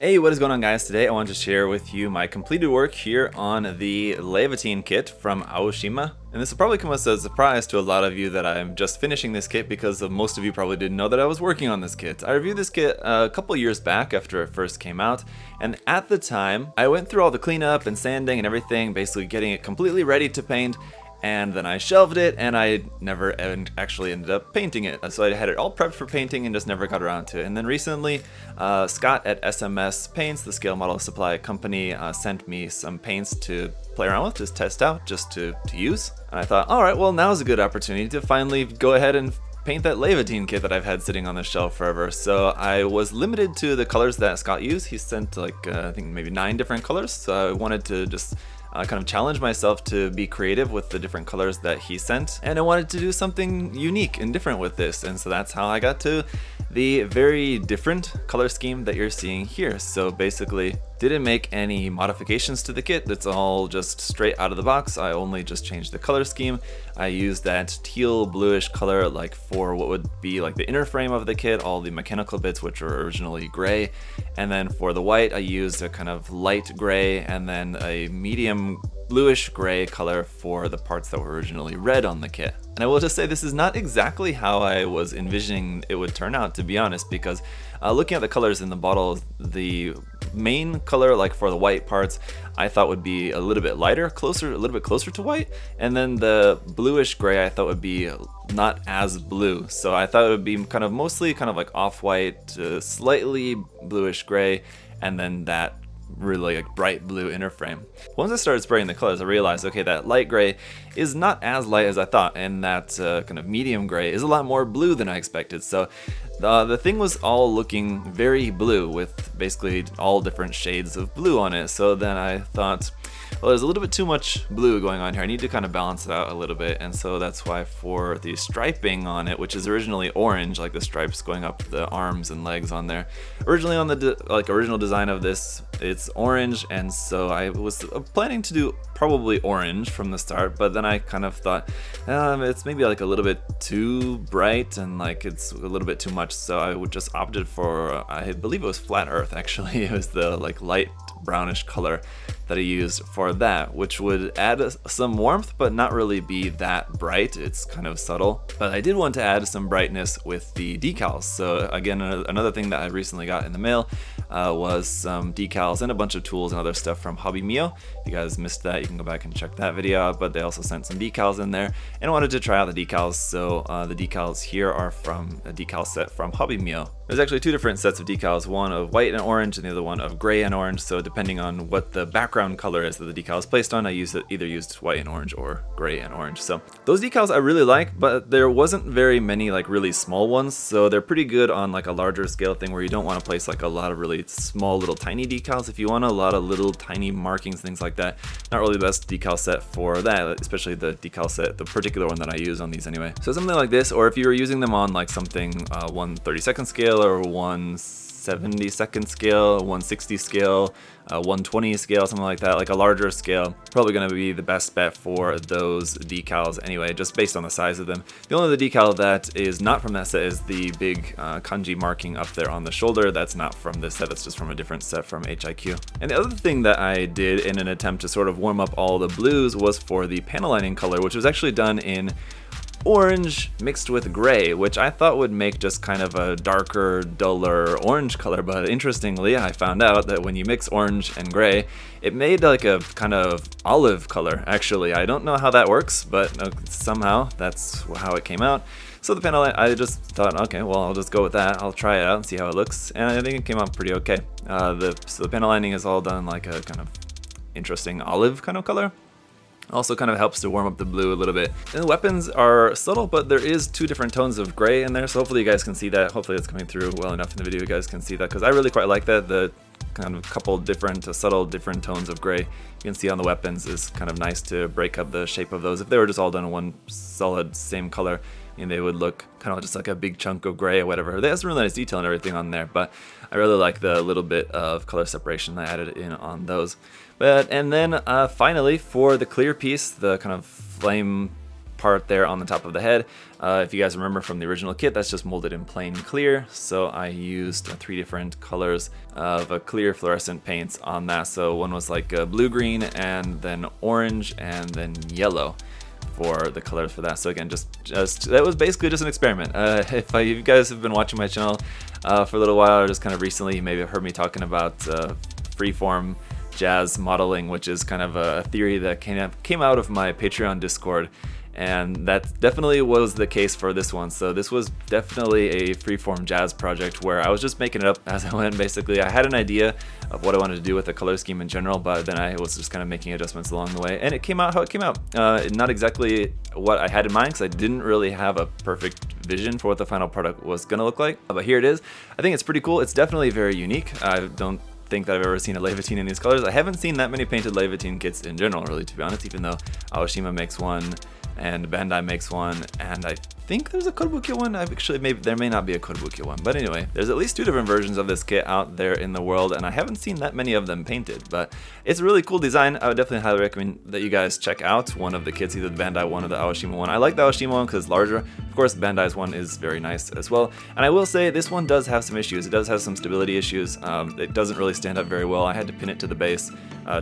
Hey, what is going on guys? Today I want to share with you my completed work here on the Laevatein kit from Aoshima. And this will probably come as a surprise to a lot of you that I'm just finishing this kit because most of you probably didn't know that I was working on this kit. I reviewed this kit a couple years back after it first came out, and at the time I went through all the cleanup and sanding and everything, basically getting it completely ready to paint. And then I shelved it, and I never actually ended up painting it. So I had it all prepped for painting and just never got around to it. And then recently, Scott at SMS Paints, the scale model supply company, sent me some paints to play around with, just test out, just to use. And I thought, all right, well, now's a good opportunity to finally go ahead and paint that Laevatein kit that I've had sitting on the shelf forever. So I was limited to the colors that Scott used. He sent like, I think maybe 9 different colors. So I wanted to just kind of challenge myself to be creative with the different colors that he sent, and I wanted to do something unique and different with this, and so that's how I got to the very different color scheme that you're seeing here. So basically didn't make any modifications to the kit, it's all just straight out of the box. I only just changed the color scheme. I used that teal bluish color like for what would be like the inner frame of the kit, all the mechanical bits which were originally gray, and then for the white I used a kind of light gray and then a medium bluish gray color for the parts that were originally red on the kit. And I will just say this is not exactly how I was envisioning it would turn out, to be honest, because looking at the colors in the bottle, the main color, like for the white parts, I thought would be a little bit lighter, a little bit closer to white, and then the bluish gray I thought would be not as blue. So I thought it would be kind of mostly kind of like off-white, slightly bluish gray, and then that really like bright blue inner frame. Once I started spraying the colors, I realized, okay, that light gray is not as light as I thought, and that kind of medium gray is a lot more blue than I expected. So the thing was all looking very blue with basically all different shades of blue on it. So then I thought, well, there's a little bit too much blue going on here. I need to kind of balance it out a little bit, and so that's why for the striping on it, which is originally orange, like the stripes going up the arms and legs on there, originally on the original design of this, it's orange, and so I was planning to do probably orange from the start, but then I kind of thought it's maybe like a little bit too bright and like it's a little bit too much, so I would just opted for, I believe it was Flat Earth actually. It was the like light brownish color that I used for that, which would add some warmth but not really be that bright. It's kind of subtle, but I did want to add some brightness with the decals. So again, another thing that I recently got in the mail was some decals and a bunch of tools and other stuff from Hobby Mio. If you guys missed that, you can go back and check that video out, but they also sent some decals in there, and I wanted to try out the decals. So the decals here are from a decal set from Hobby Mio. There's actually 2 different sets of decals, one of white and orange and the other one of gray and orange, so depending on what the background color is that the decal is placed on, I either used white and orange or gray and orange. So those decals I really like, but there wasn't very many like really small ones, so they're pretty good on like a larger scale thing where you don't want to place like a lot of really small little tiny decals. If you want a lot of little tiny markings, things like that, not really the best decal set for that, especially the decal set, the particular one that I use on these anyway. So something like this, or if you were using them on like something 1/32 scale or 1/72 scale, 1/60 scale, 1/20 scale, something like that, like a larger scale, probably going to be the best bet for those decals anyway, just based on the size of them. The only other decal that is not from that set is the big kanji marking up there on the shoulder. That's not from this set, that's just from a different set from HIQ. And the other thing that I did in an attempt to sort of warm up all the blues was for the panel lining color, which was actually done in orange mixed with gray, which I thought would make just kind of a darker, duller orange color, but interestingly I found out that when you mix orange and gray, it made like a kind of olive color actually. I don't know how that works, but somehow that's how it came out. So the panel, I just thought, okay, well, I'll just go with that. I'll try it out and see how it looks, and I think it came out pretty okay. So the panel lining is all done like a kind of interesting olive kind of color. Also kind of helps to warm up the blue a little bit. And the weapons are subtle, but there is 2 different tones of gray in there, so hopefully you guys can see that. Hopefully it's coming through well enough in the video you guys can see that, because I really quite like that. The kind of couple different, subtle different tones of gray you can see on the weapons is kind of nice to break up the shape of those. If they were just all done in one solid same color, and they would look kind of just like a big chunk of gray or whatever. There's really nice detail and everything on there, but I really like the little bit of color separation I added in on those. And then finally for the clear piece, the kind of flame part there on the top of the head. If you guys remember from the original kit, that's just molded in plain clear, so I used 3 different colors of a clear fluorescent paints on that. So one was like blue-green, and then orange, and then yellow for the colors for that. So again, just that was basically just an experiment. If you guys have been watching my channel for a little while, or just kind of recently, you maybe have heard me talking about freeform jazz modeling, which is kind of a theory that came out of my Patreon Discord, and that definitely was the case for this one. So this was definitely a freeform jazz project where I was just making it up as I went. Basically, I had an idea of what I wanted to do with the color scheme in general, but then I was just kind of making adjustments along the way, and it came out how it came out. Not exactly what I had in mind, because I didn't really have a perfect vision for what the final product was gonna look like, but here it is. I think it's pretty cool. It's definitely very unique. I don't think that I've ever seen a Laevatein in these colors. I haven't seen that many painted Laevatein kits in general, really, to be honest, even though Aoshima makes one and Bandai makes one, and I think there's a Kotobukiya one. There may not be a Kotobukiya one, but anyway, there's at least 2 different versions of this kit out there in the world, and I haven't seen that many of them painted, but it's a really cool design. I would definitely highly recommend that you guys check out one of the kits, either the Bandai one or the Aoshima one. I like the Aoshima one because it's larger. Of course, Bandai's one is very nice as well, and I will say this one does have some issues. It does have some stability issues. It doesn't really stand up very well. I had to pin it to the base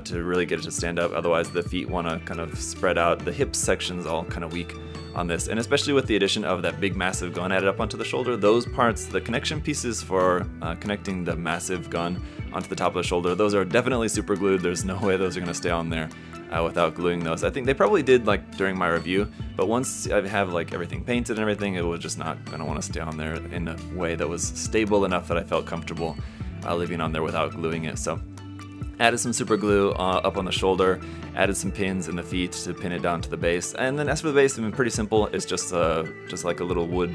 to really get it to stand up, otherwise the feet want to kind of spread out. The hip section's all kind of weak on this, and especially with the addition of that big massive gun added up onto the shoulder, those parts, the connection pieces for connecting the massive gun onto the top of the shoulder, those are definitely super glued. There's no way those are going to stay on there without gluing those. I think they probably did like during my review, but once I have like everything painted and everything, it was just not going to want to stay on there in a way that was stable enough that I felt comfortable leaving on there without gluing it. So added some super glue up on the shoulder, added some pins in the feet to pin it down to the base, and then as for the base, I mean, pretty simple. It's just like a little wood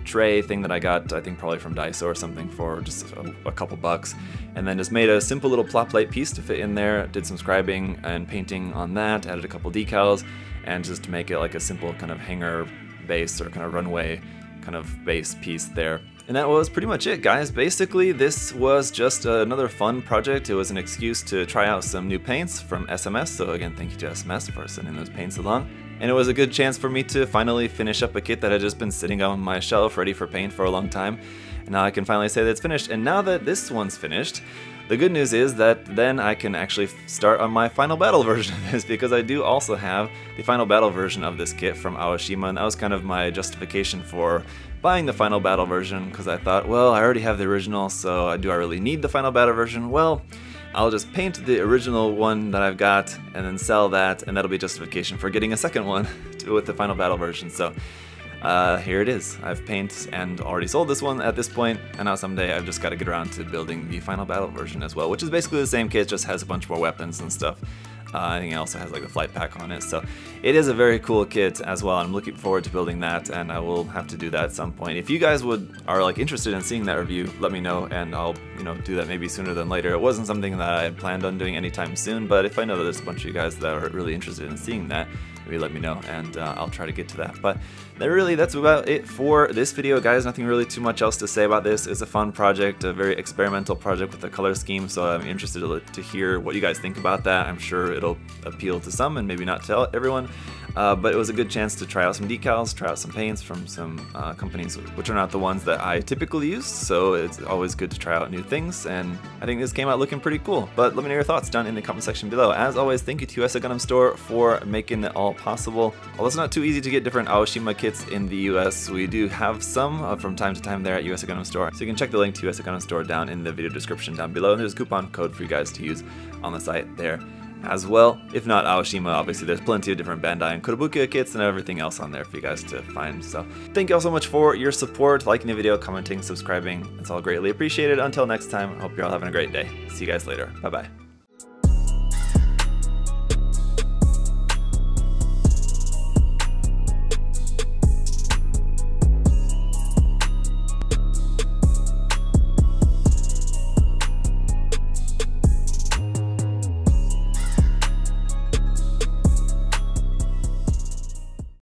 tray thing that I got, I think probably from Daiso or something, for just a couple bucks, and then just made a simple little plot plate piece to fit in there. Did some scribing and painting on that, added a couple decals, and just to make it like a simple kind of hanger base or kind of runway kind of base piece there. And that was pretty much it, guys. Basically, this was just another fun project. It was an excuse to try out some new paints from SMS, so again, thank you to SMS for sending those paints along. And it was a good chance for me to finally finish up a kit that had just been sitting on my shelf ready for paint for a long time. And now I can finally say that it's finished. And now that this one's finished, the good news is that then I can actually start on my final battle version of this, because I do also have the final battle version of this kit from Aoshima, and that was kind of my justification for buying the final battle version, because I thought, well, I already have the original, so do I really need the final battle version? Well, I'll just paint the original one that I've got and then sell that, and that'll be justification for getting a second one with the final battle version. So here it is. I've painted and already sold this one at this point, and now someday I've just got to get around to building the final battle version as well, which is basically the same kit, just has a bunch more weapons and stuff. I think it also has like the flight pack on it, so it is a very cool kit as well. I'm looking forward to building that, and I will have to do that at some point. If you guys are like interested in seeing that review, let me know, and I'll do that maybe sooner than later. It wasn't something that I had planned on doing anytime soon, but if I know that there's a bunch of you guys that are really interested in seeing that, maybe let me know, and I'll try to get to that. But that's about it for this video, guys. Nothing really too much else to say about this. It's a fun project, a very experimental project with the color scheme, so I'm interested to hear what you guys think about that. I'm sure it'll appeal to some and maybe not to everyone, but it was a good chance to try out some decals, try out some paints from some companies which are not the ones that I typically use, so it's always good to try out new things, and I think this came out looking pretty cool. But let me know your thoughts down in the comment section below. As always, thank you to USA Gundam Store for making it all possible. Although it's not too easy to get different Aoshima kits in the US, we do have some from time to time there at USA Gundam Store, so you can check the link to USA Gundam Store down in the video description down below, and there's a coupon code for you guys to use on the site there as well. If not Aoshima, obviously there's plenty of different Bandai and Kotobukiya kits and everything else on there for you guys to find. So thank you all so much for your support, liking the video, commenting, subscribing. It's all greatly appreciated. Until next time, I hope you're all having a great day. See you guys later. Bye bye.